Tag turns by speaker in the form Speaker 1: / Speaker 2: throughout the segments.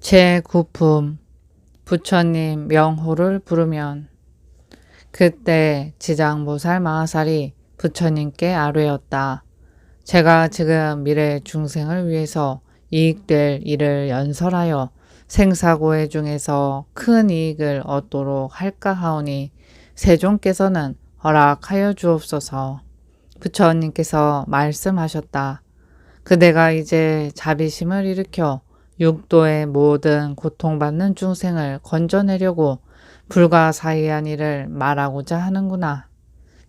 Speaker 1: 제9품 부처님 명호를 부르면. 그때 지장보살 마하살이 부처님께 아뢰었다. 제가 지금 미래 중생을 위해서 이익될 일을 연설하여 생사고해 중에서 큰 이익을 얻도록 할까 하오니 세존께서는 허락하여 주옵소서. 부처님께서 말씀하셨다. 그대가 이제 자비심을 일으켜 육도의 모든 고통받는 중생을 건져내려고 불가사의한 일을 말하고자 하는구나.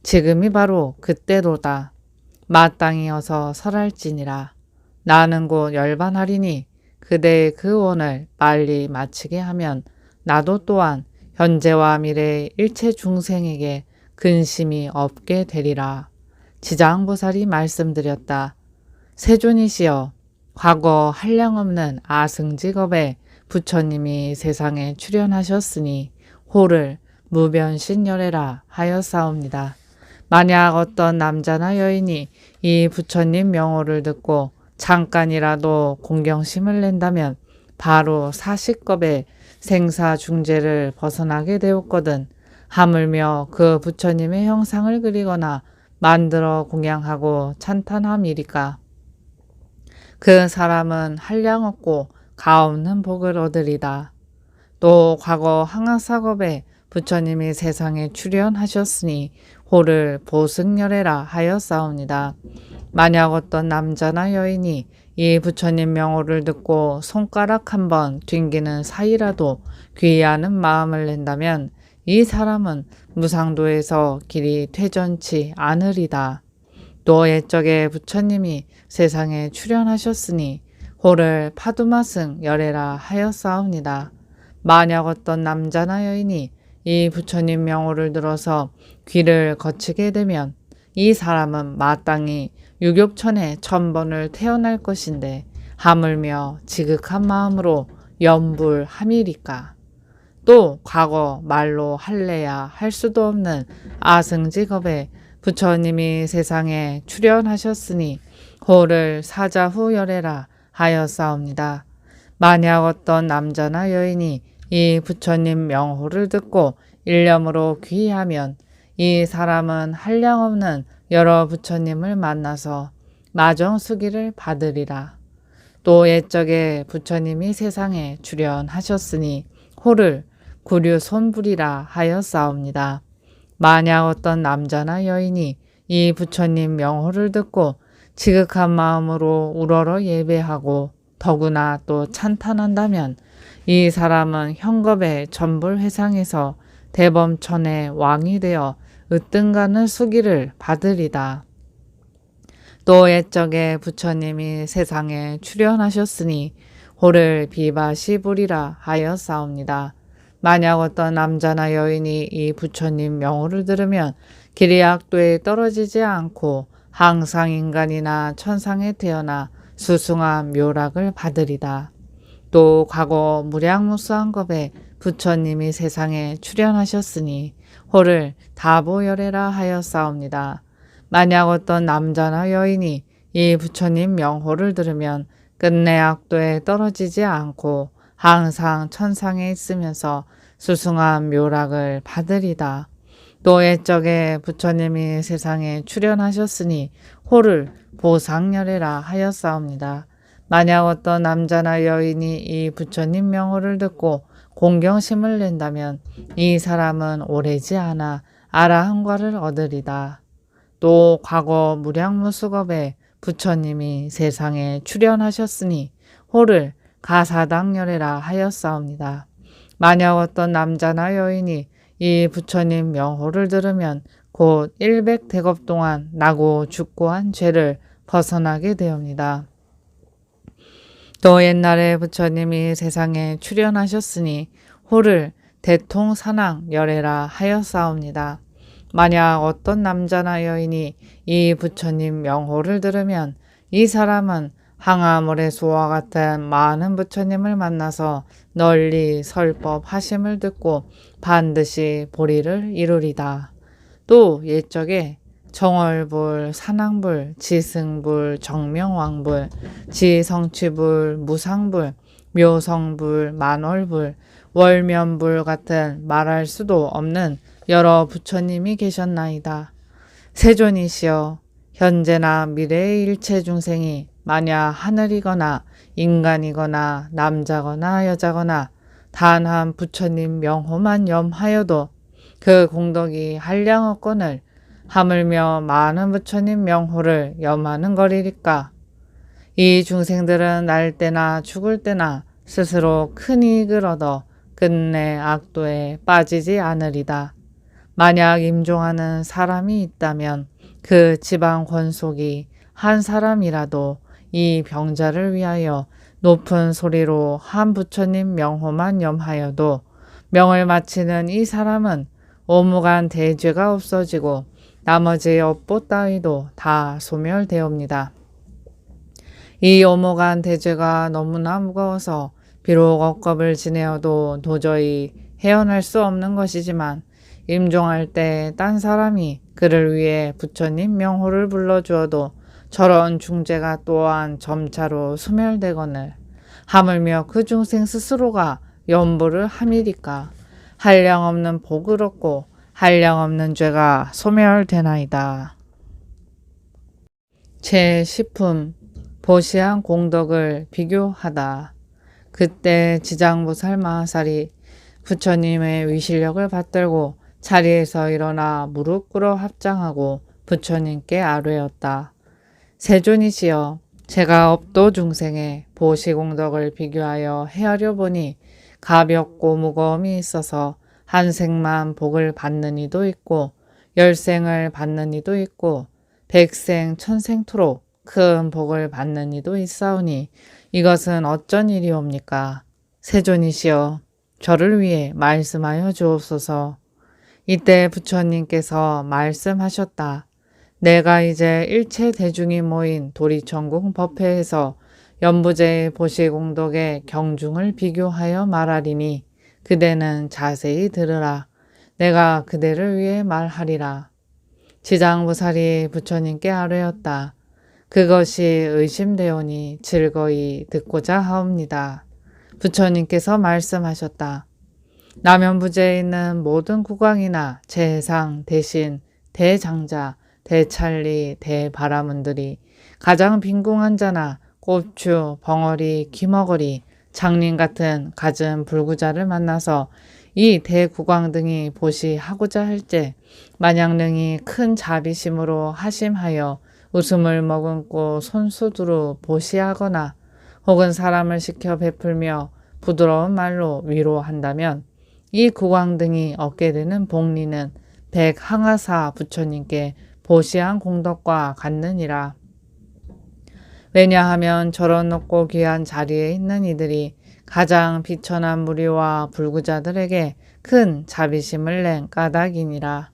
Speaker 1: 지금이 바로 그때로다. 마땅히 어서 설할지니라. 나는 곧 열반하리니 그대의 그 원을 빨리 마치게 하면 나도 또한 현재와 미래의 일체 중생에게 근심이 없게 되리라. 지장보살이 말씀드렸다. 세존이시여, 과거 한량없는 아승직업에 부처님이 세상에 출현하셨으니 호를 무변신열애라 하였사옵니다. 만약 어떤 남자나 여인이 이 부처님 명호를 듣고 잠깐이라도 공경심을 낸다면 바로 사식겁의 생사중재를 벗어나게 되었거든. 하물며 그 부처님의 형상을 그리거나 만들어 공양하고 찬탄함이리까. 그 사람은 한량없고 가없는 복을 얻으리다. 또 과거 항아사겁에 부처님이 세상에 출현하셨으니 호를 보승열애라 하였사옵니다. 만약 어떤 남자나 여인이 이 부처님 명호를 듣고 손가락 한번 튕기는 사이라도 귀의하는 마음을 낸다면 이 사람은 무상도에서 길이 퇴전치 않으리다. 또 옛적에 부처님이 세상에 출현하셨으니 호를 파두마승 열애라 하였사옵니다. 만약 어떤 남자나 여인이 이 부처님 명호를 들어서 귀를 거치게 되면 이 사람은 마땅히 유격천에 1000번을 태어날 것인데 하물며 지극한 마음으로 염불함이리까. 또 과거 말로 할래야 할 수도 없는 아승직업에 부처님이 세상에 출현하셨으니 호를 사자후 열애라 하였사옵니다. 만약 어떤 남자나 여인이 이 부처님 명호를 듣고 일념으로 귀의하면 이 사람은 한량없는 여러 부처님을 만나서 마정수기를 받으리라. 또 옛적에 부처님이 세상에 출현하셨으니 호를 구류손불이라 하였사옵니다. 만약 어떤 남자나 여인이 이 부처님 명호를 듣고 지극한 마음으로 우러러 예배하고 더구나 또 찬탄한다면 이 사람은 현겁의 전불회상에서 대범천의 왕이 되어 으뜸가는 수기를 받으리다. 또 옛적에 부처님이 세상에 출현하셨으니 호를 비바시불이라 하였사옵니다. 만약 어떤 남자나 여인이 이 부처님 명호를 들으면 기리악도에 떨어지지 않고 항상 인간이나 천상에 태어나 수승한 묘락을 받으리다. 또 과거 무량무수한 겁에 부처님이 세상에 출현하셨으니 호를 다보열애라 하였사옵니다. 만약 어떤 남자나 여인이 이 부처님 명호를 들으면 끝내 악도에 떨어지지 않고 항상 천상에 있으면서 수승한 묘락을 받으리다. 또 옛적에 부처님이 세상에 출현하셨으니 호를 보상열애라 하였사옵니다. 만약 어떤 남자나 여인이 이 부처님 명호를 듣고 공경심을 낸다면 이 사람은 오래지 않아 아라한과를 얻으리다. 또 과거 무량무수겁에 부처님이 세상에 출현하셨으니 호를 가사당열애라 하였사옵니다. 만약 어떤 남자나 여인이 이 부처님 명호를 들으면 곧 100대겁 동안 나고 죽고 한 죄를 벗어나게 되옵니다. 또 옛날에 부처님이 세상에 출현하셨으니 호를 대통사낭 열애라 하였사옵니다. 만약 어떤 남자나 여인이 이 부처님 명호를 들으면 이 사람은 항아모래소와 같은 많은 부처님을 만나서 널리 설법하심을 듣고 반드시 보리를 이루리다. 또 옛적에 정월불, 산왕불, 지승불, 정명왕불, 지성취불, 무상불, 묘성불, 만월불, 월면불 같은 말할 수도 없는 여러 부처님이 계셨나이다. 세존이시여, 현재나 미래의 일체 중생이 만약 하늘이거나 인간이거나 남자거나 여자거나 단 한 부처님 명호만 염하여도 그 공덕이 한량없거늘 하물며 많은 부처님 명호를 염하는 거리리까. 이 중생들은 날 때나 죽을 때나 스스로 큰 이익을 얻어 끝내 악도에 빠지지 않으리다. 만약 임종하는 사람이 있다면 그 지방 권속이 한 사람이라도 이 병자를 위하여 높은 소리로 한 부처님 명호만 염하여도 명을 마치는 이 사람은 오무간 대죄가 없어지고 나머지 업보 따위도 다 소멸되옵니다. 이 오무간 대죄가 너무나 무거워서 비록 억겁을 지내어도 도저히 헤어날 수 없는 것이지만 임종할 때 딴 사람이 그를 위해 부처님 명호를 불러주어도 저런 중죄가 또한 점차로 소멸되거늘 하물며 그 중생 스스로가 염보를 함이리까 한량없는 복을 얻고 한량없는 죄가 소멸되나이다. 제10품 보시한 공덕을 비교하다. 그때 지장보살 마하살이 부처님의 위실력을 받들고 자리에서 일어나 무릎 꿇어 합장하고 부처님께 아뢰었다. 세존이시여, 제가 업도 중생의 보시공덕을 비교하여 헤아려 보니 가볍고 무거움이 있어서 한 생만 복을 받는 이도 있고 열생을 받는 이도 있고 백생 천생토록 큰 복을 받는 이도 있사오니 이것은 어쩐 일이옵니까? 세존이시여, 저를 위해 말씀하여 주옵소서. 이때 부처님께서 말씀하셨다. 내가 이제 일체 대중이 모인 도리천궁 법회에서 연부제의 보시공덕의 경중을 비교하여 말하리니 그대는 자세히 들으라. 내가 그대를 위해 말하리라. 지장보살이 부처님께 아뢰었다. 그것이 의심되오니 즐거이 듣고자 하옵니다. 부처님께서 말씀하셨다. 남연부제에 있는 모든 국왕이나 재상, 대신, 대장자, 대찰리, 대바라문들이 가장 빈궁한 자나 꼽추, 벙어리, 기머거리, 장린 같은 갖은 불구자를 만나서 이 대국왕 등이 보시하고자 할 때 마냥 능히 큰 자비심으로 하심하여 웃음을 머금고 손수두로 보시하거나 혹은 사람을 시켜 베풀며 부드러운 말로 위로한다면 이 국왕 등이 얻게 되는 복리는 백항하사 부처님께 보시한 공덕과 같느니라. 왜냐하면 저런 높고 귀한 자리에 있는 이들이 가장 비천한 무리와 불구자들에게 큰 자비심을 낸 까닭이니라.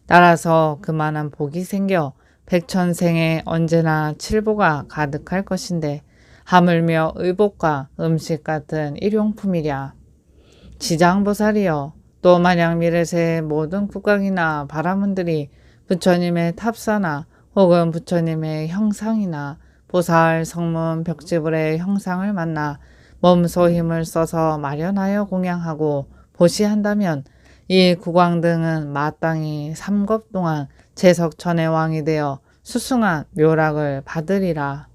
Speaker 1: 따라서 그만한 복이 생겨 백천생에 언제나 칠보가 가득할 것인데 하물며 의복과 음식 같은 일용품이랴. 지장보살이여, 또 만약 미래세의 모든 국왕이나 바라문들이 부처님의 탑사나 혹은 부처님의 형상이나 보살 성문 벽지불의 형상을 만나 몸소 힘을 써서 마련하여 공양하고 보시한다면 이 국왕 등은 마땅히 3겁 동안 제석천의 왕이 되어 수승한 묘락을 받으리라.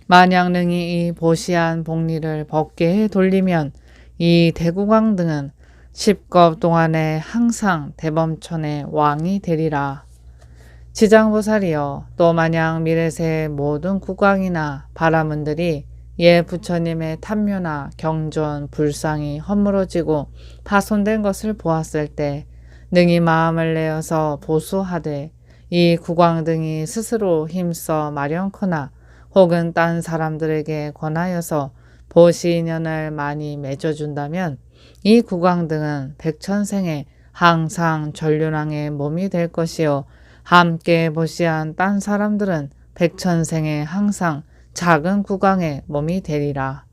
Speaker 1: 만약 능히 이 보시한 복리를 법계에 돌리면 이 대국왕 등은 10겁 동안에 항상 대범천의 왕이 되리라. 지장보살이여, 또 만약 미래세의 모든 국왕이나 바라문들이 예 부처님의 탐묘나 경전, 불상이 허물어지고 파손된 것을 보았을 때 능히 마음을 내어서 보수하되 이 국왕 등이 스스로 힘써 마련코나 혹은 딴 사람들에게 권하여서 보시인연을 많이 맺어준다면 이 국왕 등은 백천생에 항상 전륜왕의 몸이 될 것이요 함께 보시한 딴 사람들은 백천생에 항상 작은 국왕의 몸이 되리라.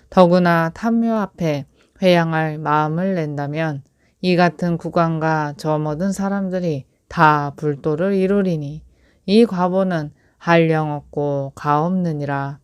Speaker 1: 더구나 탐묘 앞에 회양할 마음을 낸다면 이 같은 국왕과 저 모든 사람들이 다 불도를 이루리니 이 과보는 한량없고 가없느니라.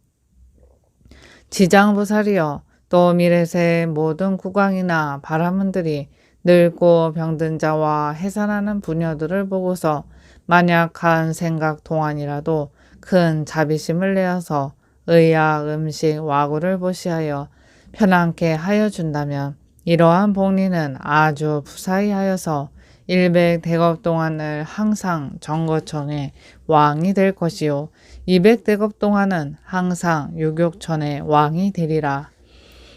Speaker 1: 지장보살이여, 또 미래세의 모든 국왕이나 바라문들이 늙고 병든 자와 해산하는 부녀들을 보고서 만약 한 생각 동안이라도 큰 자비심을 내어서 의약, 음식, 와구를 보시하여 편안케 하여 준다면 이러한 복리는 아주 부사히 하여서 100대겁 동안을 항상 정거천의 왕이 될 것이요 200대겁 동안은 항상 유격천의 왕이 되리라.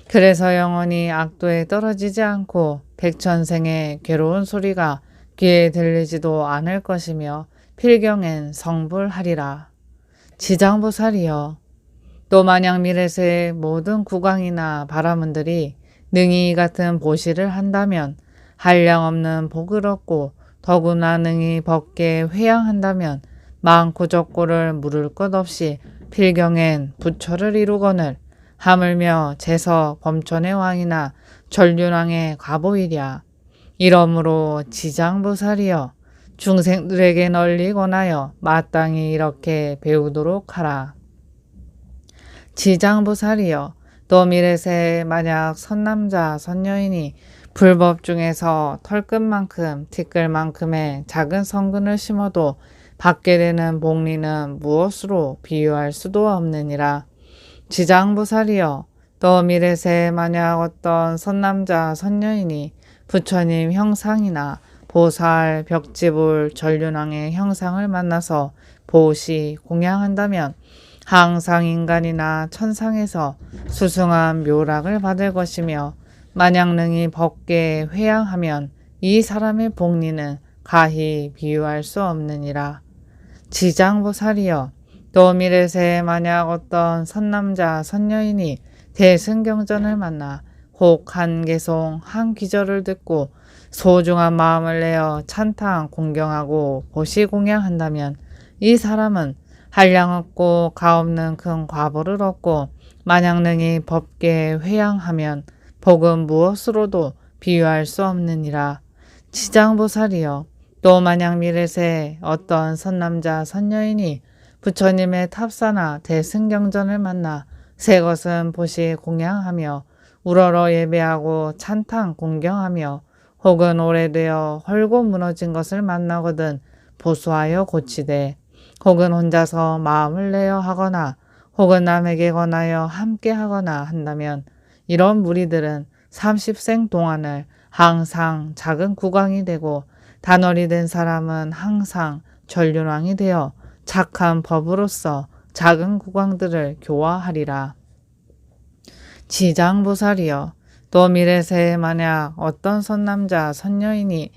Speaker 1: 그래서 영원히 악도에 떨어지지 않고 백천생의 괴로운 소리가 귀에 들리지도 않을 것이며 필경엔 성불하리라. 지장보살이여, 또 만약 미래세의 모든 국왕이나 바라문들이 능히 이 같은 보시를 한다면 한량없는 복을 얻고 더구나 능히 법계 회양한다면 많고 적고를 물을 것 없이 필경엔 부처를 이루거늘 하물며 제서 범천의 왕이나 전륜왕의 과보이랴. 이러므로 지장보살이여 중생들에게 널리 권하여 마땅히 이렇게 배우도록 하라. 지장보살이여 또 미래세에 만약 선남자 선여인이 불법 중에서 털끝만큼 티끌만큼의 작은 성근을 심어도 받게 되는 복리는 무엇으로 비유할 수도 없느니라. 지장보살이여 또 미래세에 만약 어떤 선남자 선여인이 부처님 형상이나 보살, 벽지불, 전륜왕의 형상을 만나서 보시, 공양한다면 항상 인간이나 천상에서 수승한 묘락을 받을 것이며 만약 능히 법계에 회양하면 이 사람의 복리는 가히 비유할 수 없느니라. 지장보살이여 또 미래세에 만약 어떤 선남자 선여인이 대승경전을 만나 혹 한 개송 한 기절을 듣고 소중한 마음을 내어 찬탄 공경하고 보시 공양한다면 이 사람은 한량없고 가없는 큰 과보를 얻고 만약 능히 법계에 회양하면 복은 무엇으로도 비유할 수 없느니라. 지장보살이여 또 만약 미래세에 어떤 선남자 선여인이 부처님의 탑사나 대승경전을 만나 새 것은 보시 공양하며 우러러 예배하고 찬탄 공경하며 혹은 오래되어 헐고 무너진 것을 만나거든 보수하여 고치되 혹은 혼자서 마음을 내어 하거나 혹은 남에게 권하여 함께 하거나 한다면 이런 무리들은 30생 동안을 항상 작은 국왕이 되고 단월이 된 사람은 항상 전륜왕이 되어 착한 법으로서 작은 국왕들을 교화하리라. 지장보살이여 또 미래세에 만약 어떤 선남자 선여인이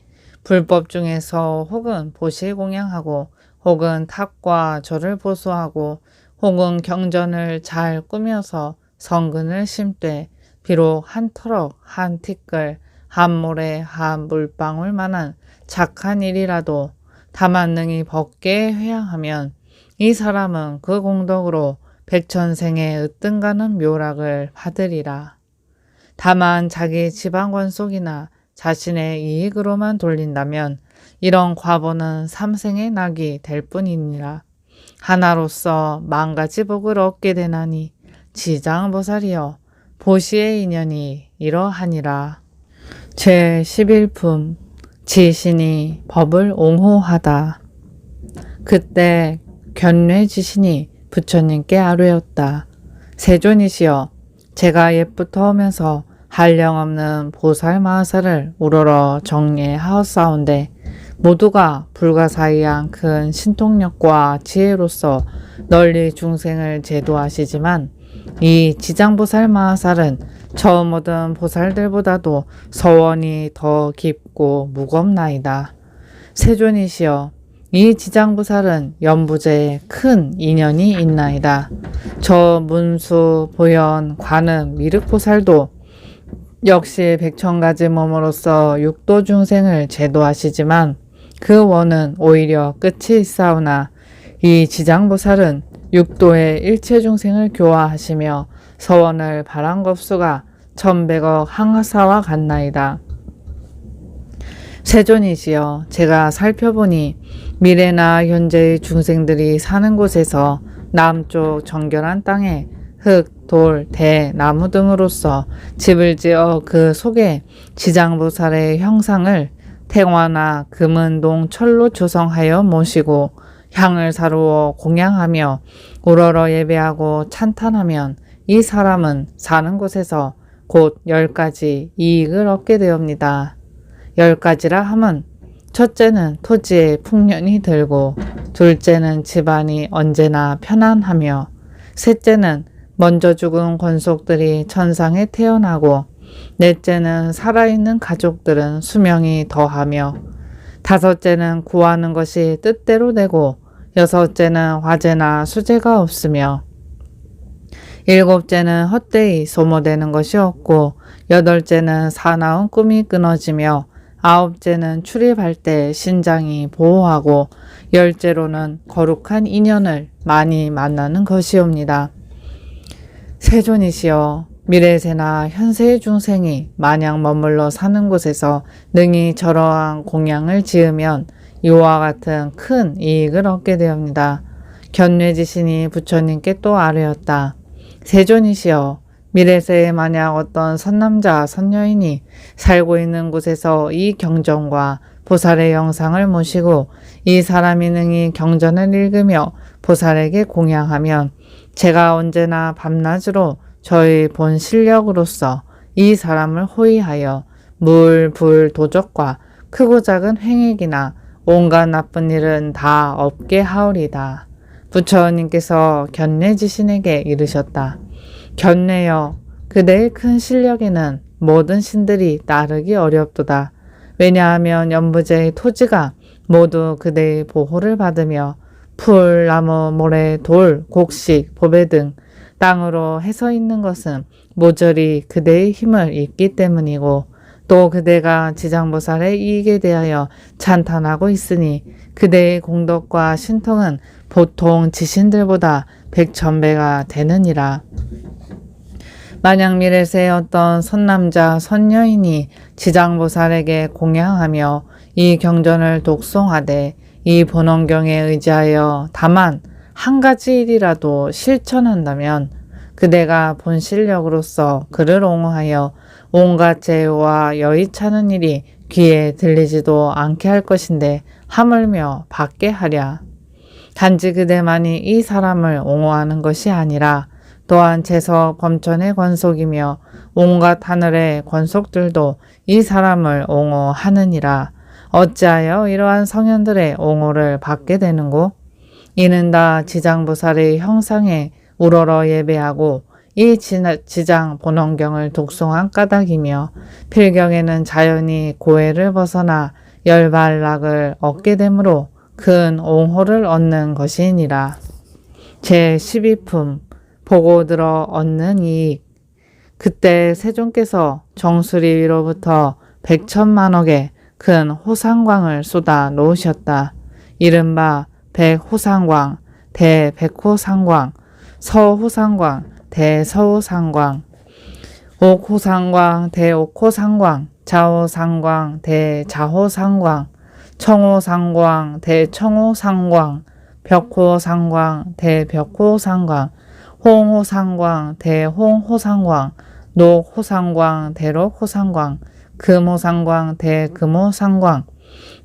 Speaker 1: 불법 중에서 혹은 보시 공양하고 혹은 탑과 절을 보수하고 혹은 경전을 잘 꾸며서 성근을 심되 비록 한 터럭 한 티끌 한 모래 한 물방울만한 착한 일이라도 다만 능히 법계에 회양하면 이 사람은 그 공덕으로 백천생의 으뜸가는 묘락을 받으리라. 다만 자기 지방권속이나 자신의 이익으로만 돌린다면 이런 과보는 삼생의 낙이 될 뿐이니라. 하나로서 만가지 복을 얻게 되나니 지장보살이여 보시의 인연이 이러하니라. 제11품 지신이 법을 옹호하다. 그때 견뇌지신이 부처님께 아뢰었다. 세존이시여 제가 옛부터 오면서 한량없는 보살마하사를 우러러 정례하였사온데 모두가 불가사의한 큰 신통력과 지혜로서 널리 중생을 제도하시지만 이 지장보살마하살은 처음 얻은 보살들보다도 서원이 더 깊고 무겁나이다. 세존이시여 이 지장보살은 연부제에 큰 인연이 있나이다. 저 문수, 보현, 관음, 미륵보살도 역시 백천가지 몸으로서 육도 중생을 제도하시지만 그 원은 오히려 끝이 있사오나 이 지장보살은 육도의 일체 중생을 교화하시며 서원을 바란 겁수가 1100억 항하사와 같나이다. 세존이시여 제가 살펴보니 미래나 현재의 중생들이 사는 곳에서 남쪽 정결한 땅에 흙, 돌, 대, 나무 등으로써 집을 지어 그 속에 지장보살의 형상을 탱화나 금은동 철로 조성하여 모시고 향을 사루어 공양하며 우러러 예배하고 찬탄하면 이 사람은 사는 곳에서 곧 10가지 이익을 얻게 되옵니다. 10가지라 함은 첫째는 토지에 풍년이 들고, 둘째는 집안이 언제나 편안하며, 셋째는 먼저 죽은 권속들이 천상에 태어나고, 넷째는 살아있는 가족들은 수명이 더하며, 다섯째는 구하는 것이 뜻대로 되고, 여섯째는 화재나 수재가 없으며, 일곱째는 헛되이 소모되는 것이 없고, 여덟째는 사나운 꿈이 끊어지며, 아홉째는 출입할 때 신장이 보호하고, 열째로는 거룩한 인연을 많이 만나는 것이옵니다. 세존이시여, 미래세나 현세의 중생이 마냥 머물러 사는 곳에서 능히 저러한 공양을 지으면 이와 같은 큰 이익을 얻게 되옵니다. 견뇌지신이 부처님께 또 아뢰었다. 세존이시여, 미래세에 만약 어떤 선남자 선여인이 살고 있는 곳에서 이 경전과 보살의 영상을 모시고 이 사람이 능히 경전을 읽으며 보살에게 공양하면 제가 언제나 밤낮으로 저희 본 실력으로서 이 사람을 호위하여 물, 불, 도적과 크고 작은 횡액이나 온갖 나쁜 일은 다 없게 하오리다. 부처님께서 견뇌지신에게 이르셨다. 견뇌여, 그대의 큰 실력에는 모든 신들이 따르기 어렵도다. 왜냐하면 연부제의 토지가 모두 그대의 보호를 받으며 풀, 나무, 모래, 돌, 곡식, 보배 등 땅으로 해서 있는 것은 모조리 그대의 힘을 잇기 때문이고, 또 그대가 지장보살의 이익에 대하여 찬탄하고 있으니 그대의 공덕과 신통은 보통 지신들보다 백천배가 되느니라. 만약 미래세의 어떤 선남자 선여인이 지장보살에게 공양하며 이 경전을 독송하되 이 본원경에 의지하여 다만 한 가지 일이라도 실천한다면 그대가 본 실력으로서 그를 옹호하여 온갖 재우와 여의찮은 일이 귀에 들리지도 않게 할 것인데 하물며 받게 하랴. 단지 그대만이 이 사람을 옹호하는 것이 아니라 또한 재서 범천의 권속이며 온갖 하늘의 권속들도 이 사람을 옹호하느니라. 어찌하여 이러한 성현들의 옹호를 받게 되는고? 이는 다 지장보살의 형상에 우러러 예배하고 이 지장 본원경을 독송한 까닭이며 필경에는 자연히 고해를 벗어나 열반락을 얻게 되므로 큰 옹호를 얻는 것이니라. 제12품 보고 들어 얻는 이익. 그때 세존께서 정수리 위로부터 100천만억의 큰 호상광을 쏟아 놓으셨다. 이른바 백호상광, 대백호상광, 서호상광, 대서호상광, 옥호상광, 대옥호상광, 자호상광, 대자호상광, 청호상광, 대청호상광, 벽호상광, 대벽호상광, 홍호상광, 대홍호상광, 녹호상광, 대록호상광, 금호상광, 대금호상광,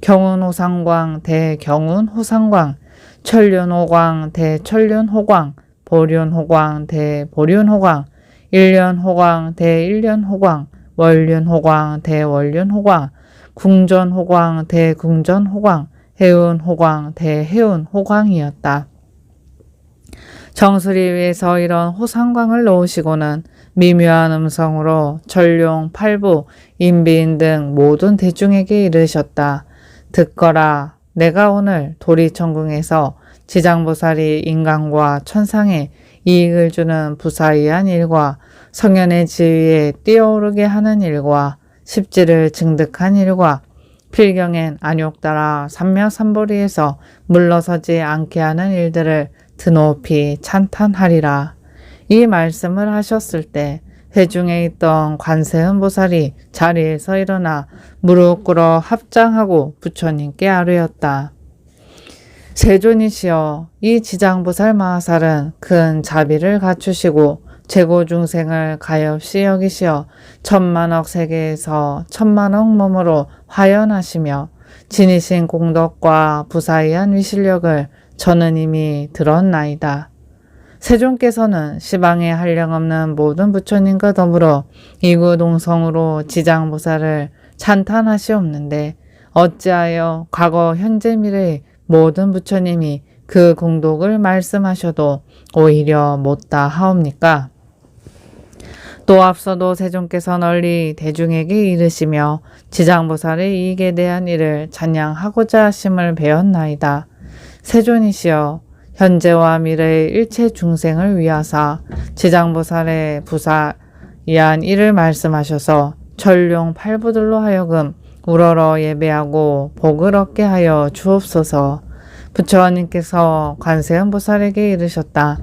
Speaker 1: 경운호상광, 대경운호상광, 천륜호광, 대천륜호광, 보륜호광, 대보륜호광, 일련호광, 대일련호광, 월륜호광, 대월륜호광, 궁전호광, 대궁전호광, 해운호광, 대해운호광이었다. 정수리 위에서 이런 호상광을 놓으시고는 미묘한 음성으로 전룡, 팔부, 인비인 등 모든 대중에게 이르셨다. 듣거라. 내가 오늘 도리천궁에서 지장보살이 인간과 천상에 이익을 주는 부사이한 일과 성현의 지위에 뛰어오르게 하는 일과 십지를 증득한 일과 필경엔 안욕따라 삼며삼보리에서 물러서지 않게 하는 일들을 드높이 찬탄하리라. 이 말씀을 하셨을 때 회중에 있던 관세음 보살이 자리에서 일어나 무릎 꿇어 합장하고 부처님께 아뢰었다. 세존이시여, 이 지장보살 마하살은 큰 자비를 갖추시고 재고 중생을 가엾이 여기시어 천만억 세계에서 천만억 몸으로 화연하시며 지니신 공덕과 부사의한 위실력을 저는 이미 들었나이다. 세존께서는 시방에 한량없는 모든 부처님과 더불어 이구동성으로 지장보살을 찬탄하시옵는데 어찌하여 과거 현재 미래의 모든 부처님이 그 공덕을 말씀하셔도 오히려 못다 하옵니까? 또 앞서도 세존께서 널리 대중에게 이르시며 지장보살의 이익에 대한 일을 찬양하고자 하심을 배웠나이다. 세존이시여 현재와 미래의 일체 중생을 위하사 지장보살의 부사이한 일을 말씀하셔서 전룡 팔부들로 하여금 우러러 예배하고 복을 얻게 하여 주옵소서. 부처님께서 관세음보살에게 이르셨다.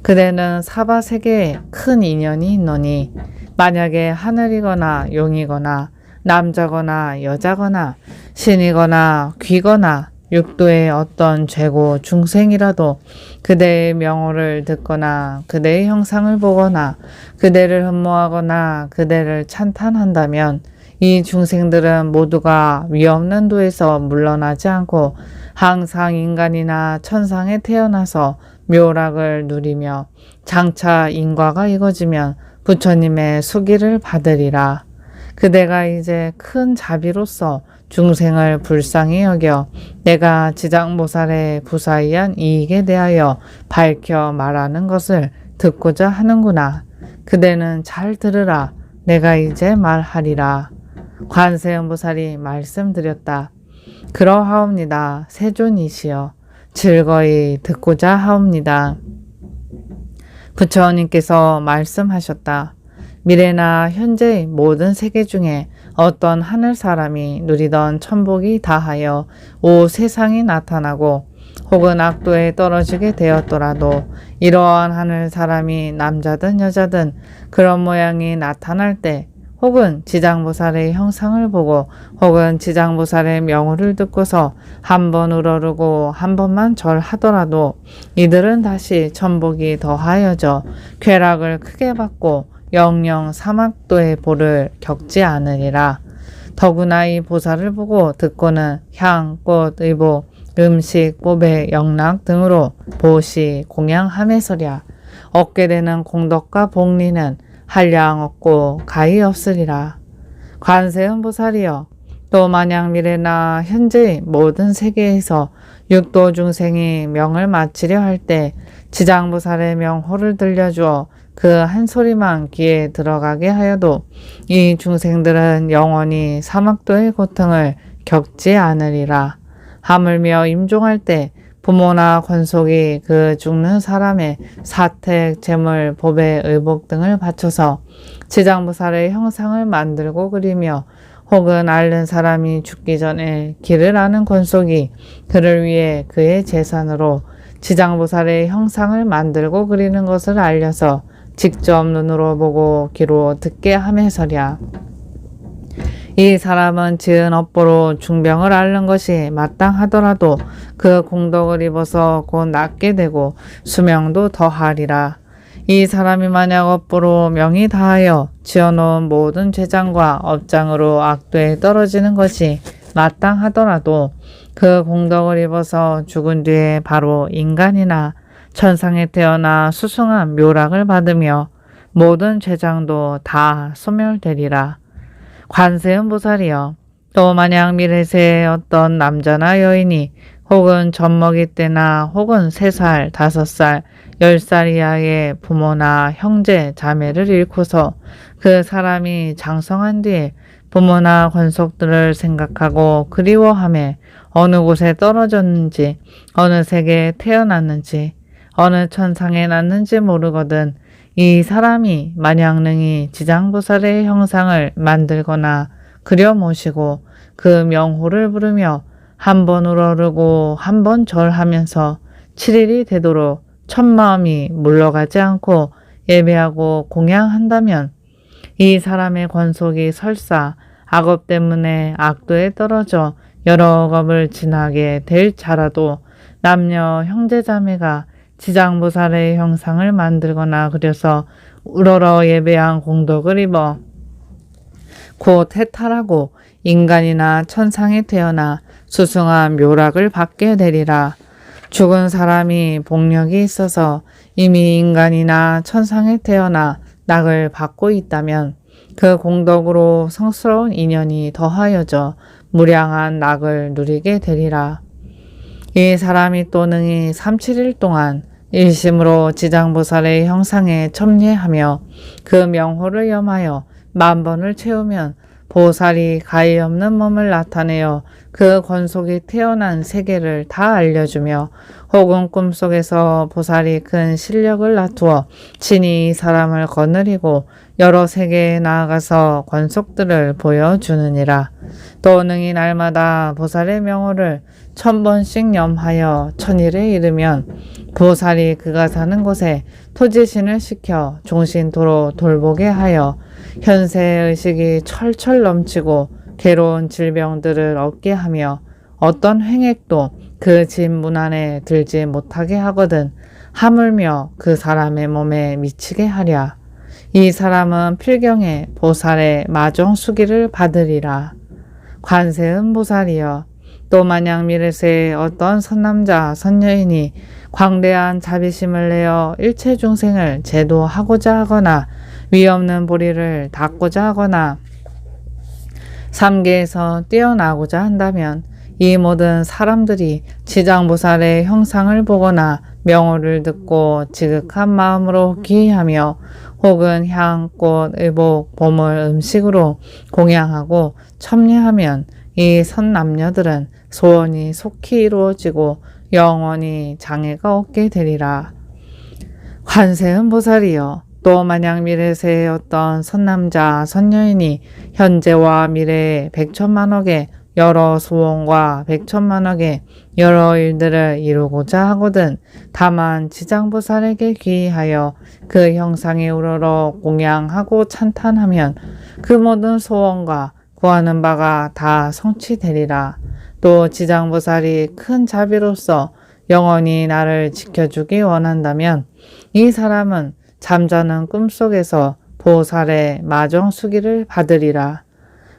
Speaker 1: 그대는 사바세계에 큰 인연이 있노니 만약에 하늘이거나 용이거나 남자거나 여자거나 신이거나 귀거나 육도의 어떤 죄고 중생이라도 그대의 명호를 듣거나 그대의 형상을 보거나 그대를 흠모하거나 그대를 찬탄한다면 이 중생들은 모두가 위없는 도에서 물러나지 않고 항상 인간이나 천상에 태어나서 묘락을 누리며 장차 인과가 이거지면 부처님의 수기를 받으리라. 그대가 이제 큰 자비로서 중생을 불쌍히 여겨 내가 지장보살의 부사의한 이익에 대하여 밝혀 말하는 것을 듣고자 하는구나. 그대는 잘 들으라. 내가 이제 말하리라. 관세음보살이 말씀드렸다. 그러하옵니다. 세존이시여 즐거이 듣고자 하옵니다. 부처님께서 말씀하셨다. 미래나 현재의 모든 세계 중에 어떤 하늘 사람이 누리던 천복이 다하여 오 세상이 나타나고 혹은 악도에 떨어지게 되었더라도 이러한 하늘 사람이 남자든 여자든 그런 모양이 나타날 때 혹은 지장보살의 형상을 보고 혹은 지장보살의 명호를 듣고서 한 번 우러르고 한 번만 절하더라도 이들은 다시 천복이 더하여져 쾌락을 크게 받고 영영 사막도의 보를 겪지 않으리라. 더구나 이 보살을 보고 듣고는 향, 꽃, 의복, 음식, 보배, 영락 등으로 보시 공양함에서랴. 얻게 되는 공덕과 복리는 한량 없고 가히 없으리라. 관세음보살이여 또 만약 미래나 현재의 모든 세계에서 육도 중생이 명을 마치려 할 때 지장보살의 명호를 들려주어 그 한 소리만 귀에 들어가게 하여도 이 중생들은 영원히 사막도의 고통을 겪지 않으리라. 하물며 임종할 때 부모나 권속이 그 죽는 사람의 사택, 재물, 보배, 의복 등을 바쳐서 지장보살의 형상을 만들고 그리며 혹은 앓는 사람이 죽기 전에 길을 아는 권속이 그를 위해 그의 재산으로 지장보살의 형상을 만들고 그리는 것을 알려서 직접 눈으로 보고 귀로 듣게 하면서랴. 이 사람은 지은 업보로 중병을 앓는 것이 마땅하더라도 그 공덕을 입어서 곧 낫게 되고 수명도 더하리라. 이 사람이 만약 업보로 명이 다하여 지어놓은 모든 죄장과 업장으로 악도에 떨어지는 것이 마땅하더라도 그 공덕을 입어서 죽은 뒤에 바로 인간이나 천상에 태어나 수승한 묘락을 받으며 모든 죄장도 다 소멸되리라. 관세음보살이여 또 만약 미래세에 어떤 남자나 여인이 혹은 젖먹이 때나 혹은 3살, 5살, 10살 이하의 부모나 형제, 자매를 잃고서 그 사람이 장성한 뒤에 부모나 권속들을 생각하고 그리워하며 어느 곳에 떨어졌는지 어느 세계에 태어났는지 어느 천상에 났는지 모르거든 이 사람이 만약 능히 지장보살의 형상을 만들거나 그려 모시고 그 명호를 부르며 한 번 우러르고 한 번 절하면서 7일이 되도록 첫마음이 물러가지 않고 예배하고 공양한다면 이 사람의 권속이 설사 악업 때문에 악도에 떨어져 여러 업을 지나게 될 자라도 남녀 형제자매가 지장보살의 형상을 만들거나 그려서 우러러 예배한 공덕을 입어 곧 해탈하고 인간이나 천상에 태어나 수승한 묘락을 받게 되리라. 죽은 사람이 복력이 있어서 이미 인간이나 천상에 태어나 낙을 받고 있다면 그 공덕으로 성스러운 인연이 더하여져 무량한 낙을 누리게 되리라. 이 사람이 또 능히 37일 동안 일심으로 지장보살의 형상에 첨례하며 그 명호를 염하여 10,000번을 채우면 보살이 가히 없는 몸을 나타내어 그 권속이 태어난 세계를 다 알려주며 혹은 꿈속에서 보살이 큰 실력을 나투어 친히 이 사람을 거느리고 여러 세계에 나아가서 권속들을 보여주느니라. 또 능히 날마다 보살의 명호를 1000번씩 염하여 1000일에 이르면 보살이 그가 사는 곳에 토지신을 시켜 종신토로 돌보게 하여 현세의 의식이 철철 넘치고 괴로운 질병들을 얻게 하며 어떤 횡액도 그 집 문 안에 들지 못하게 하거든 하물며 그 사람의 몸에 미치게 하랴. 이 사람은 필경에 보살의 마정수기를 받으리라. 관세음 보살이여, 또 만약 미래세에 어떤 선남자 선여인이 광대한 자비심을 내어 일체 중생을 제도하고자 하거나 위없는 보리를 닦고자 하거나 삼계에서 뛰어나고자 한다면 이 모든 사람들이 지장보살의 형상을 보거나 명호를 듣고 지극한 마음으로 기하며 혹은 향, 꽃, 의복, 보물, 음식으로 공양하고 첨례하면 이 선남녀들은 소원이 속히 이루어지고 영원히 장애가 없게 되리라. 관세음 보살이여, 또 만약 미래세의 어떤 선남자 선여인이 현재와 미래의 100천만억의 여러 소원과 100천만억의 여러 일들을 이루고자 하거든 다만 지장보살에게 귀의하여 그 형상에 우러러 공양하고 찬탄하면 그 모든 소원과 구하는 바가 다 성취되리라. 또 지장보살이 큰 자비로서 영원히 나를 지켜주기 원한다면 이 사람은 잠자는 꿈속에서 보살의 마정수기를 받으리라.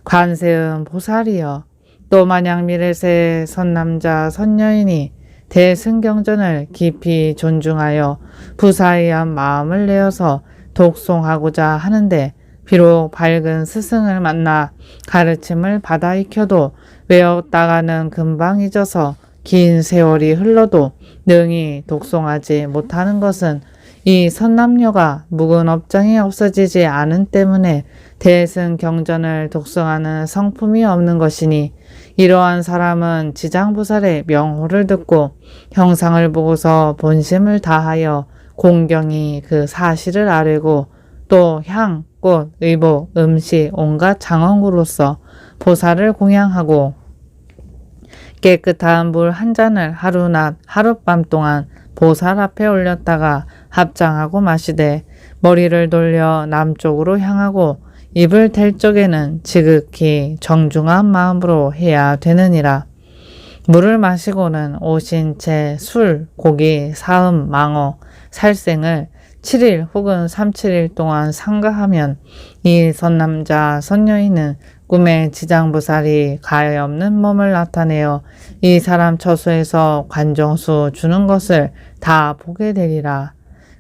Speaker 1: 관세음 보살이여, 또 만약 미래세 선남자 선여인이 대승경전을 깊이 존중하여 부사의한 마음을 내어서 독송하고자 하는데 비록 밝은 스승을 만나 가르침을 받아 익혀도 외웠다가는 금방 잊어서 긴 세월이 흘러도 능히 독송하지 못하는 것은 이 선남녀가 묵은 업장이 없어지지 않은 때문에 대승경전을 독송하는 성품이 없는 것이니 이러한 사람은 지장보살의 명호를 듣고 형상을 보고서 본심을 다하여 공경히 그 사실을 아뢰고 또 향, 꽃, 의복, 음식, 온갖 장언구로서 보살을 공양하고 깨끗한 물 한 잔을 하루낮 하룻밤 동안 보살 앞에 올렸다가 합장하고 마시되 머리를 돌려 남쪽으로 향하고 입을 댈 적에는 지극히 정중한 마음으로 해야 되느니라. 물을 마시고는 오신채 술, 고기, 사음, 망어, 살생을 7일 혹은 37일 동안 상가하면 이 선남자 선여인은 꿈에 지장보살이 가해없는 몸을 나타내어 이 사람 처소에서 관정수 주는 것을 다 보게 되리라.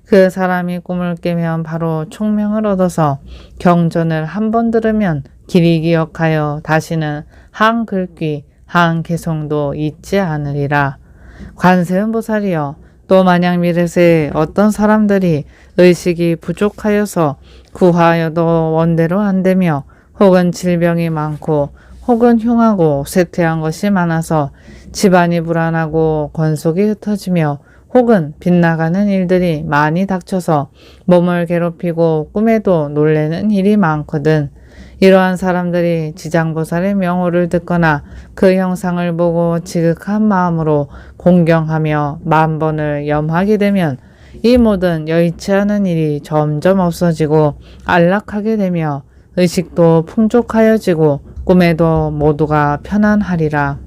Speaker 1: 그 사람이 꿈을 깨면 바로 총명을 얻어서 경전을 한 번 들으면 길이 기억하여 다시는 한 글귀, 한 개성도 잊지 않으리라. 관세음 보살이여, 또 만약 미래세 어떤 사람들이 의식이 부족하여서 구하여도 원대로 안 되며 혹은 질병이 많고 혹은 흉하고 쇠퇴한 것이 많아서 집안이 불안하고 권속이 흩어지며 혹은 빗나가는 일들이 많이 닥쳐서 몸을 괴롭히고 꿈에도 놀래는 일이 많거든. 이러한 사람들이 지장보살의 명호를 듣거나 그 형상을 보고 지극한 마음으로 공경하며 10,000번을 염하게 되면 이 모든 여의치 않은 일이 점점 없어지고 안락하게 되며 의식도 풍족하여지고 꿈에도 모두가 편안하리라.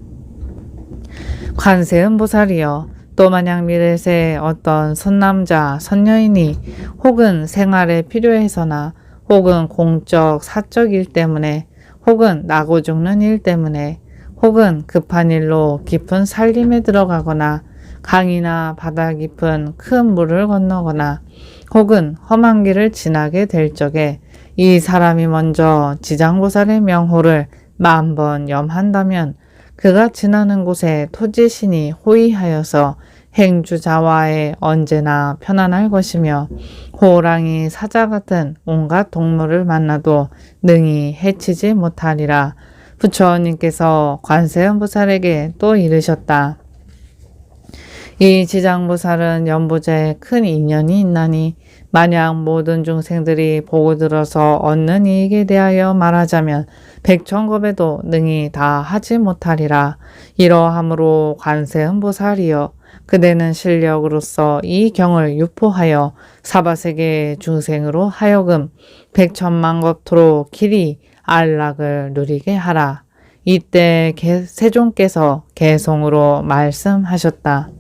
Speaker 1: 관세음 보살이여, 또 만약 미래세 어떤 선남자, 선여인이 혹은 생활에 필요해서나 혹은 공적, 사적 일 때문에 혹은 나고 죽는 일 때문에 혹은 급한 일로 깊은 산림에 들어가거나 강이나 바다 깊은 큰 물을 건너거나 혹은 험한 길을 지나게 될 적에 이 사람이 먼저 지장보살의 명호를 10,000번 염한다면 그가 지나는 곳에 토지신이 호위하여서 행주자와에 언제나 편안할 것이며 호랑이, 사자 같은 온갖 동물을 만나도 능히 해치지 못하리라. 부처님께서 관세음보살에게 또 이르셨다. 이 지장보살은 연보자에 큰 인연이 있나니 만약 모든 중생들이 보고 들어서 얻는 이익에 대하여 말하자면 백천겁에도 능히 다 하지 못하리라. 이러함으로 관세음보살이여 그대는 실력으로서 이 경을 유포하여 사바세계 중생으로 하여금 백천만겁토록 길이 안락을 누리게 하라. 이때 세종께서 개송으로 말씀하셨다.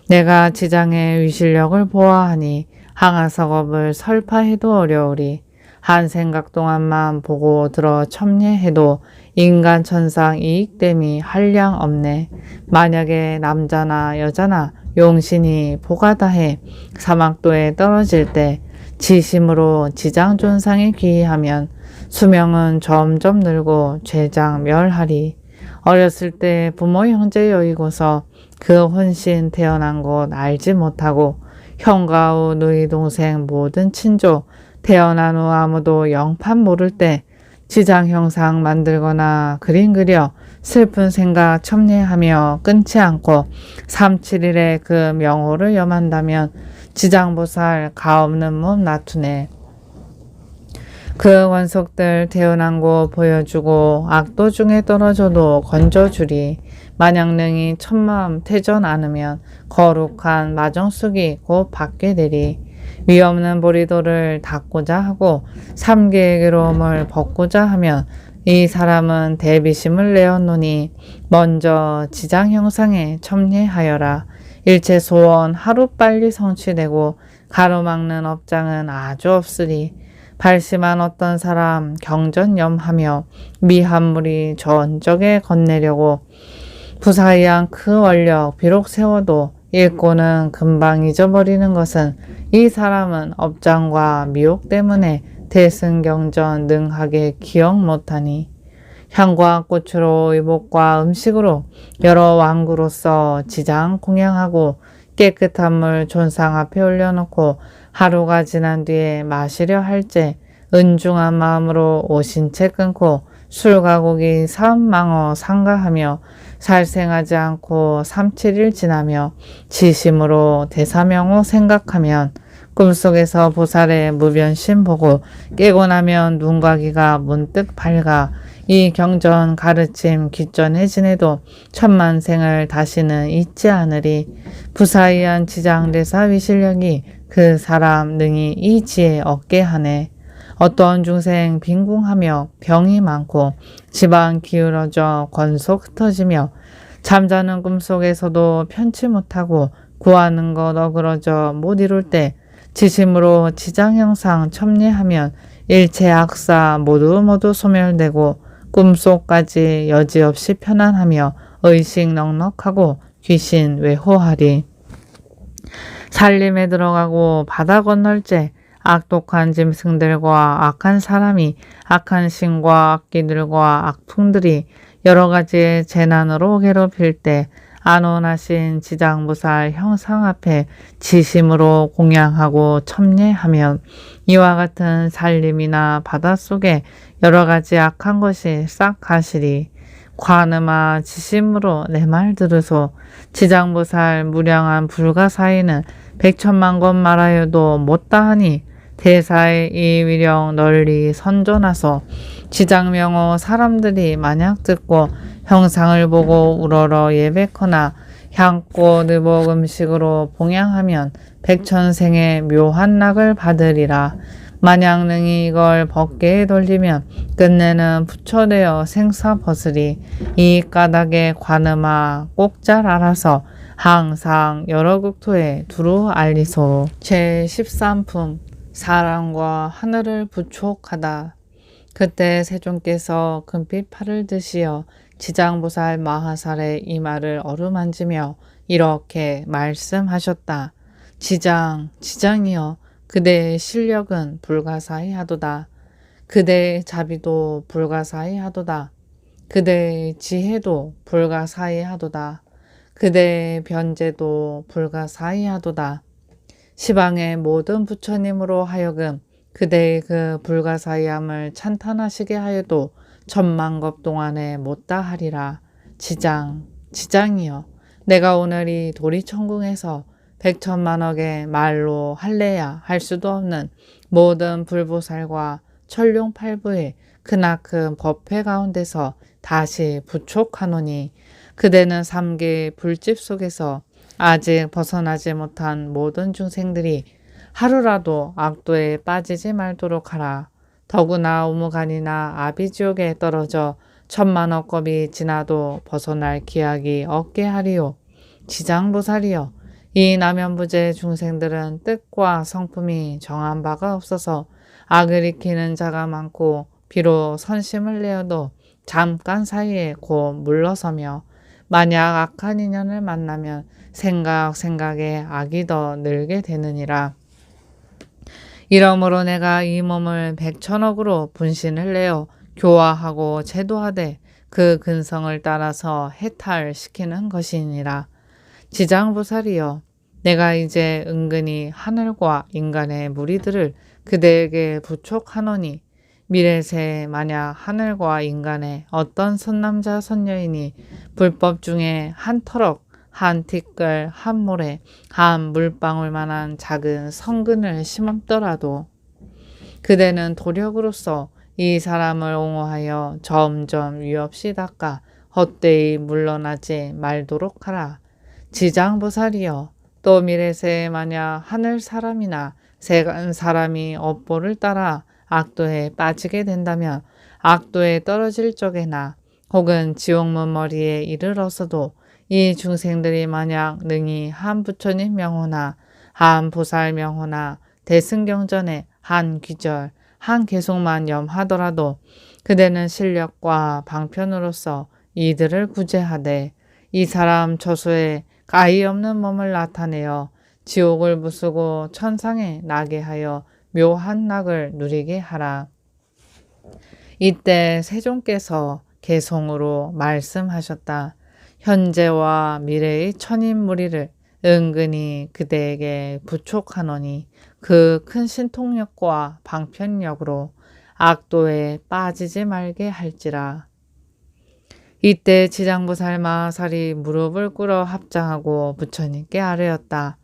Speaker 1: 내가 지장의 위실력을 보아하니 항아석업을 설파해도 어려우리. 한 생각 동안만 보고 들어 첨예해도 인간 천상 이익됨이 한량 없네. 만약에 남자나 여자나 용신이 보가다해 사막도에 떨어질 때 지심으로 지장존상에 귀의하면 수명은 점점 늘고 죄장 멸하리. 어렸을 때 부모 형제 여이고서 그 혼신 태어난 곳 알지 못하고 형과 후 누이 동생 모든 친족 태어난 후 아무도 영판 모를 때 지장 형상 만들거나 그림 그려 슬픈 생각 첨예하며 끊지 않고 3-7일에 그 명호를 염한다면 지장보살 가없는 몸 나투네. 그 원속들 태어난 곳 보여주고 악도 중에 떨어져도 건져주리. 만약 능히 천마음 태전 않으면 거룩한 마정숙이 곧 받게 되리. 위없는 보리도를 닦고자 하고 삼계의 괴로움을 벗고자 하면 이 사람은 대비심을 내었노니 먼저 지장 형상에 첨예하여라. 일체 소원 하루빨리 성취되고 가로막는 업장은 아주 없으리. 발심한 어떤 사람 경전염하며 미한물이 전적에 건네려고 부사이한 그 원력 비록 세워도 읽고는 금방 잊어버리는 것은 이 사람은 업장과 미혹 때문에 대승경전 능하게 기억 못하니 향과 꽃으로 의복과 음식으로 여러 왕구로서 지장 공양하고 깨끗한 물 존상 앞에 올려놓고 하루가 지난 뒤에 마시려 할제 은중한 마음으로 오신채 끊고 술과 고기 사음망어 상가하며 살생하지 않고 3-7일 지나며 지심으로 대사명호 생각하면 꿈속에서 보살의 무변심 보고 깨고 나면 눈과 귀가 문득 밝아 이 경전 가르침 귀전해 지내도 천만생을 다시는 잊지 않으리. 부사이한 지장대사 위실력이 그 사람 능히 이 지혜 얻게 하네. 어떤 중생 빈궁하며 병이 많고 지방 기울어져 건속 흩어지며 잠자는 꿈속에서도 편치 못하고 구하는 것 어그러져 못 이룰 때 지심으로 지장형상 첨예하면 일체 악사 모두 소멸되고 꿈속까지 여지없이 편안하며 의식 넉넉하고 귀신 외호하리. 산림에 들어가고 바다 건널 때 악독한 짐승들과 악한 사람이 악한 신과 악기들과 악풍들이 여러 가지의 재난으로 괴롭힐 때 안온하신 지장보살 형상 앞에 지심으로 공양하고 첨예하면 이와 같은 산림이나 바닷속에 여러 가지 악한 것이 싹 가시리. 관음아 지심으로 내 말 들으소. 지장보살 무량한 불가사의는 백천만 권 말하여도 못다하니 대사의 이 위령 널리 선전하소. 지장명호 사람들이 만약 듣고 형상을 보고 우러러 예배거나 향꽃 의복 음식으로 봉양하면 백천생의 묘한 낙을 받으리라. 만약 능히 이걸 법계에 돌리면 끝내는 부처되어 생사 벗으리. 이 까닭에 관음아 꼭 잘 알아서 항상 여러 국토에 두루 알리소. 제13품 사람과 하늘을 부촉하다. 그때 세존께서 금빛 팔을 드시어 지장보살 마하살의 이마를 어루만지며 이렇게 말씀하셨다. 지장이여, 그대의 실력은 불가사의하도다. 그대의 자비도 불가사의하도다. 그대의 지혜도 불가사의하도다. 그대의 변제도 불가사의하도다. 시방의 모든 부처님으로 하여금 그대의 그 불가사의함을 찬탄하시게 하여도 천만겁 동안에 못다 하리라. 지장이여, 내가 오늘 이 도리천궁에서 백천만억의 말로 할래야 할 수도 없는 모든 불보살과 천룡팔부의 크나큰 법회 가운데서 다시 부촉하노니 그대는 삼계 불집 속에서 아직 벗어나지 못한 모든 중생들이 하루라도 악도에 빠지지 말도록 하라. 더구나 우무간이나 아비지옥에 떨어져 천만억 겁이 지나도 벗어날 기약이 없게 하리요. 지장보살이여, 이 남연부제 중생들은 뜻과 성품이 정한 바가 없어서 악을 익히는 자가 많고 비록 선심을 내어도 잠깐 사이에 곧 물러서며 만약 악한 인연을 만나면 생각에 악이 더 늘게 되느니라. 이러므로 내가 이 몸을 백천억으로 분신을 내어 교화하고 제도하되 그 근성을 따라서 해탈시키는 것이니라. 지장보살이여, 내가 이제 은근히 하늘과 인간의 무리들을 그대에게 부촉하노니 미래세 만약 하늘과 인간의 어떤 선남자 선녀인이 불법 중에 한 터럭, 한 티끌, 한 모래, 한 물방울만한 작은 성근을 심었더라도 그대는 도력으로서 이 사람을 옹호하여 점점 위없이 닦아 헛되이 물러나지 말도록 하라. 지장보살이여, 또 미래세에 만약 하늘 사람이나 세간 사람이 업보를 따라 악도에 빠지게 된다면 악도에 떨어질 적에나 혹은 지옥문 머리에 이르러서도 이 중생들이 만약 능히 한 부처님 명호나 한 보살 명호나 대승경전에 한 귀절, 한 개송만 염하더라도 그대는 실력과 방편으로서 이들을 구제하되 이 사람 처소에 가히 없는 몸을 나타내어 지옥을 부수고 천상에 나게 하여 묘한 낙을 누리게 하라. 이때 세존께서 개송으로 말씀하셨다. 현재와 미래의 천인무리를 은근히 그대에게 부촉하노니 그 큰 신통력과 방편력으로 악도에 빠지지 말게 할지라. 이때 지장보살 마하살이 무릎을 꿇어 합장하고 부처님께 아뢰었다.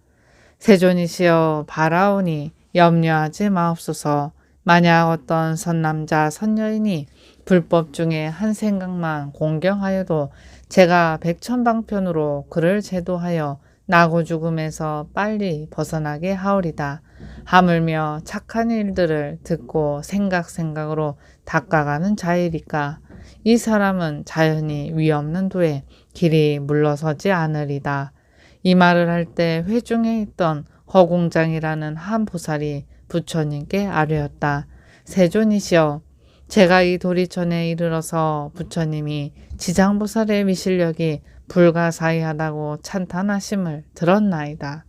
Speaker 1: 세존이시여, 바라오니 염려하지 마옵소서. 만약 어떤 선남자 선녀인이 불법 중에 한 생각만 공경하여도 제가 백천방편으로 그를 제도하여 나고 죽음에서 빨리 벗어나게 하오리다. 하물며 착한 일들을 듣고 생각으로 닦아가는 자이리까 이 사람은 자연히 위없는 도에 길이 물러서지 않으리다. 이 말을 할 때 회중에 있던 허공장이라는 한 보살이 부처님께 아뢰었다. 세존이시여, 제가 이 도리천에 이르러서 부처님이 지장보살의 미실력이 불가사의하다고 찬탄하심을 들었나이다.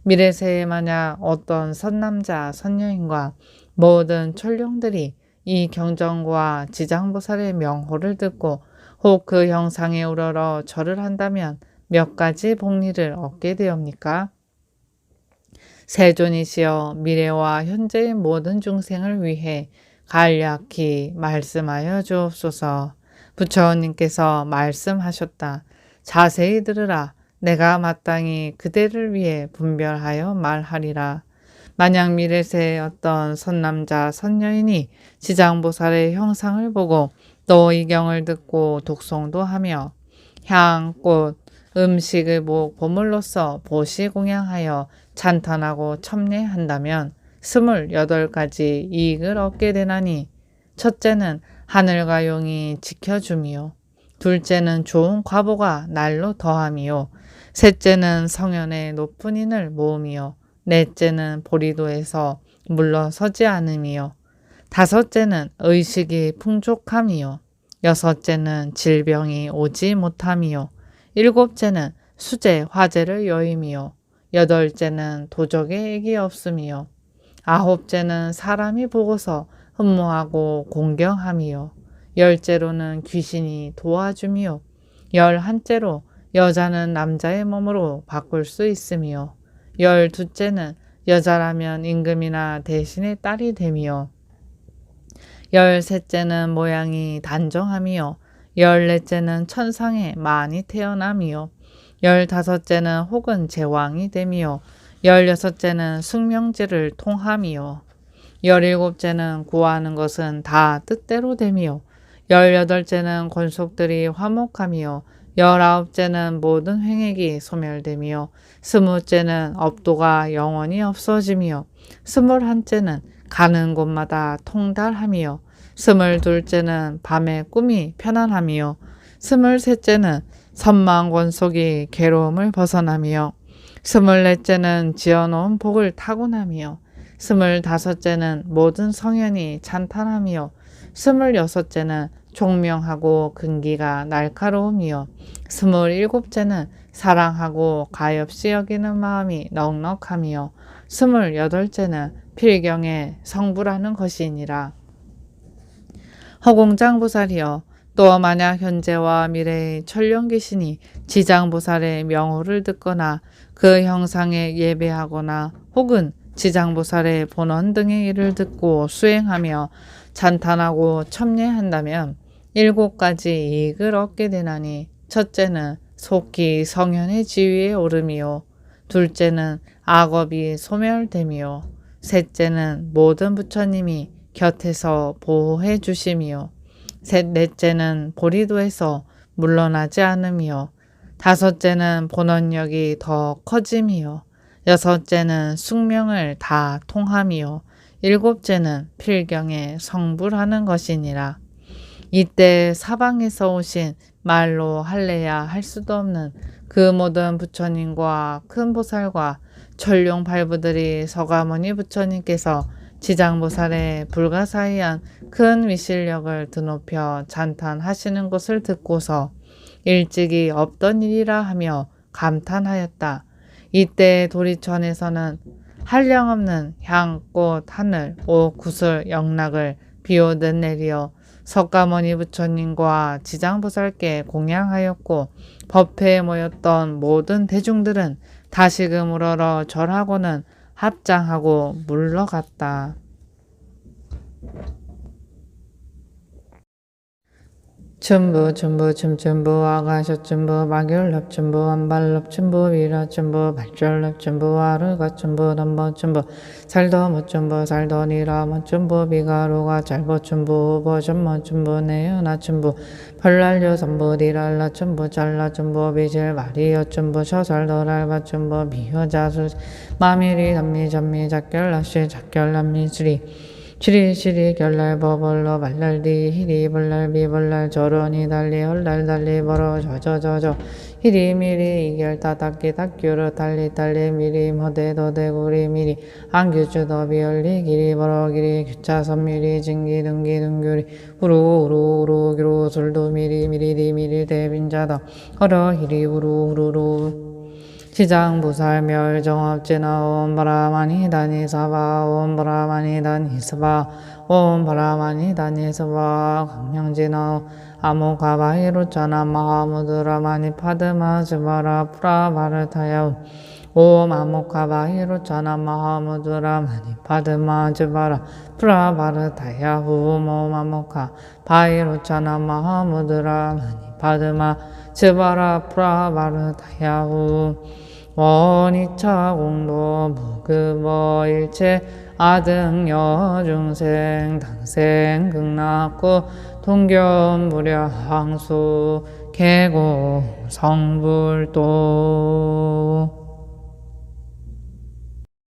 Speaker 1: 미래세에 만약 어떤 선남자 선녀인과 모든 천룡들이 이 경전과 지장보살의 명호를 듣고 혹 그 형상에 우러러 절을 한다면 몇 가지 복리를 얻게 되옵니까? 세존이시여, 미래와 현재의 모든 중생을 위해 간략히 말씀하여 주옵소서. 부처님께서 말씀하셨다. 자세히 들으라. 내가 마땅히 그대를 위해 분별하여 말하리라. 만약 미래세의 어떤 선남자 선녀인이 지장보살의 형상을 보고 또 이 경을 듣고 독송도 하며 향, 꽃, 음식을 보물로서 보시 공양하여 찬탄하고 첨례한다면 28가지 이익을 얻게 되나니 첫째는 하늘과 용이 지켜주미요. 둘째는 좋은 과보가 날로 더함이요. 셋째는 성현의 높은 인을 모음이요. 넷째는 보리도에서 물러서지 않음이요. 다섯째는 의식이 풍족함이요. 여섯째는 질병이 오지 못함이요. 일곱째는 수재 화재를 여임이요. 여덟째는 도적의 액이 없음이요. 아홉째는 사람이 보고서 흠모하고 공경함이요. 열째로는 귀신이 도와줌이요. 열한째로 여자는 남자의 몸으로 바꿀 수 있음이요. 열두째는 여자라면 임금이나 대신의 딸이 됨이요. 열셋째는 모양이 단정함이요. 열넷째는 천상에 많이 태어남이요. 열다섯째는 혹은 제왕이 됨이요. 열여섯째는 숙명지를 통함이요. 열일곱째는 구하는 것은 다 뜻대로 됨이요. 열여덟째는 권속들이 화목함이요. 열아홉째는 모든 횡액이 소멸됨이요. 스무째는 업도가 영원히 없어짐이요. 스물한째는 가는 곳마다 통달함이요. 스물둘째는 밤의 꿈이 편안함이요. 스물셋째는 선망 권속이 괴로움을 벗어남이요. 스물넷째는 지어놓은 복을 타고남이요. 스물다섯째는 모든 성현이 찬탄함이요. 스물여섯째는 총명하고 근기가 날카로움이요. 스물일곱째는 사랑하고 가엾이 여기는 마음이 넉넉함이요. 스물여덟째는 필경에 성불하는 것이니라. 허공장보살이여, 또 만약 현재와 미래의 천룡귀신이 지장보살의 명호를 듣거나 그 형상에 예배하거나 혹은 지장보살의 본원 등의 일을 듣고 수행하며 찬탄하고 첨례한다면 7가지 이익을 얻게 되나니, 첫째는 속히 성현의 지위에 오름이요. 둘째는 악업이 소멸됨이요. 셋째는 모든 부처님이 곁에서 보호해 주심이요. 넷째는 보리도에서 물러나지 않음이요. 다섯째는 본원력이 더 커짐이요. 여섯째는 숙명을 다 통함이요. 일곱째는 필경에 성불하는 것이니라. 이때 사방에서 오신 말로 할래야 할 수도 없는 그 모든 부처님과 큰 보살과 천룡 발부들이 서가모니 부처님께서 지장보살의 불가사의한 큰 위실력을 드높여 찬탄하시는 것을 듣고서 일찍이 없던 일이라 하며 감탄하였다. 이때 도리천에서는 한량없는 향, 꽃, 하늘, 옷, 구슬, 영락을 비오듯 내리어 석가모니 부처님과 지장보살께 공양하였고, 법회에 모였던 모든 대중들은 다시금 우러러 절하고는 합장하고 물러갔다. 춘부 춤춘부 아가셔춘부 마귤럽춘부 안발럽춘부 위라춘부 발절럽춘부 아르가춘부 덤버춘부 살더머춘부 살더니라머춘부 비가루가 잘버춘부 버전머춘부 내연아춘부 펄랄려선부 니랄라춘부 잘라춘부 비질 마리여춘부 셔살더랄바춘부 비여자수 마미리 단미 전미 작결라시 작결남미수리 시리 결날 버벌러 발랄디 히리 벌날 비벌날 저러니 달리 헐날 달리 벌어 저저저저 히리 미리 이결 따닥기 닥규르 달리 미리 머대 더대 구리 미리 안규주 더비 열리 기리 벌어 기리 규차선 미리 증기 등기 등규리 우루 기루 술도 미리 디 미리 대빈자다 허러 히리 우루 지장보살 멸정업지나 옴 바라마니 다니사바 옴 바라마니 다니사바 옴 바라마니 다니사바 강명지나 아모가바히루차나 마하무드라마니 파드마 즈바라 프라바르타야 옴 아모가바히루차나 마하무드라마니 파드마 즈바라 프라바르타야 옴 아모카 바히루차나 마하무드라마니 파드마 즈바라 프라바르타야 원이차 공도 무급어 일체 아등 여중생 당생 극락구 동견무려 항수 계고 성불도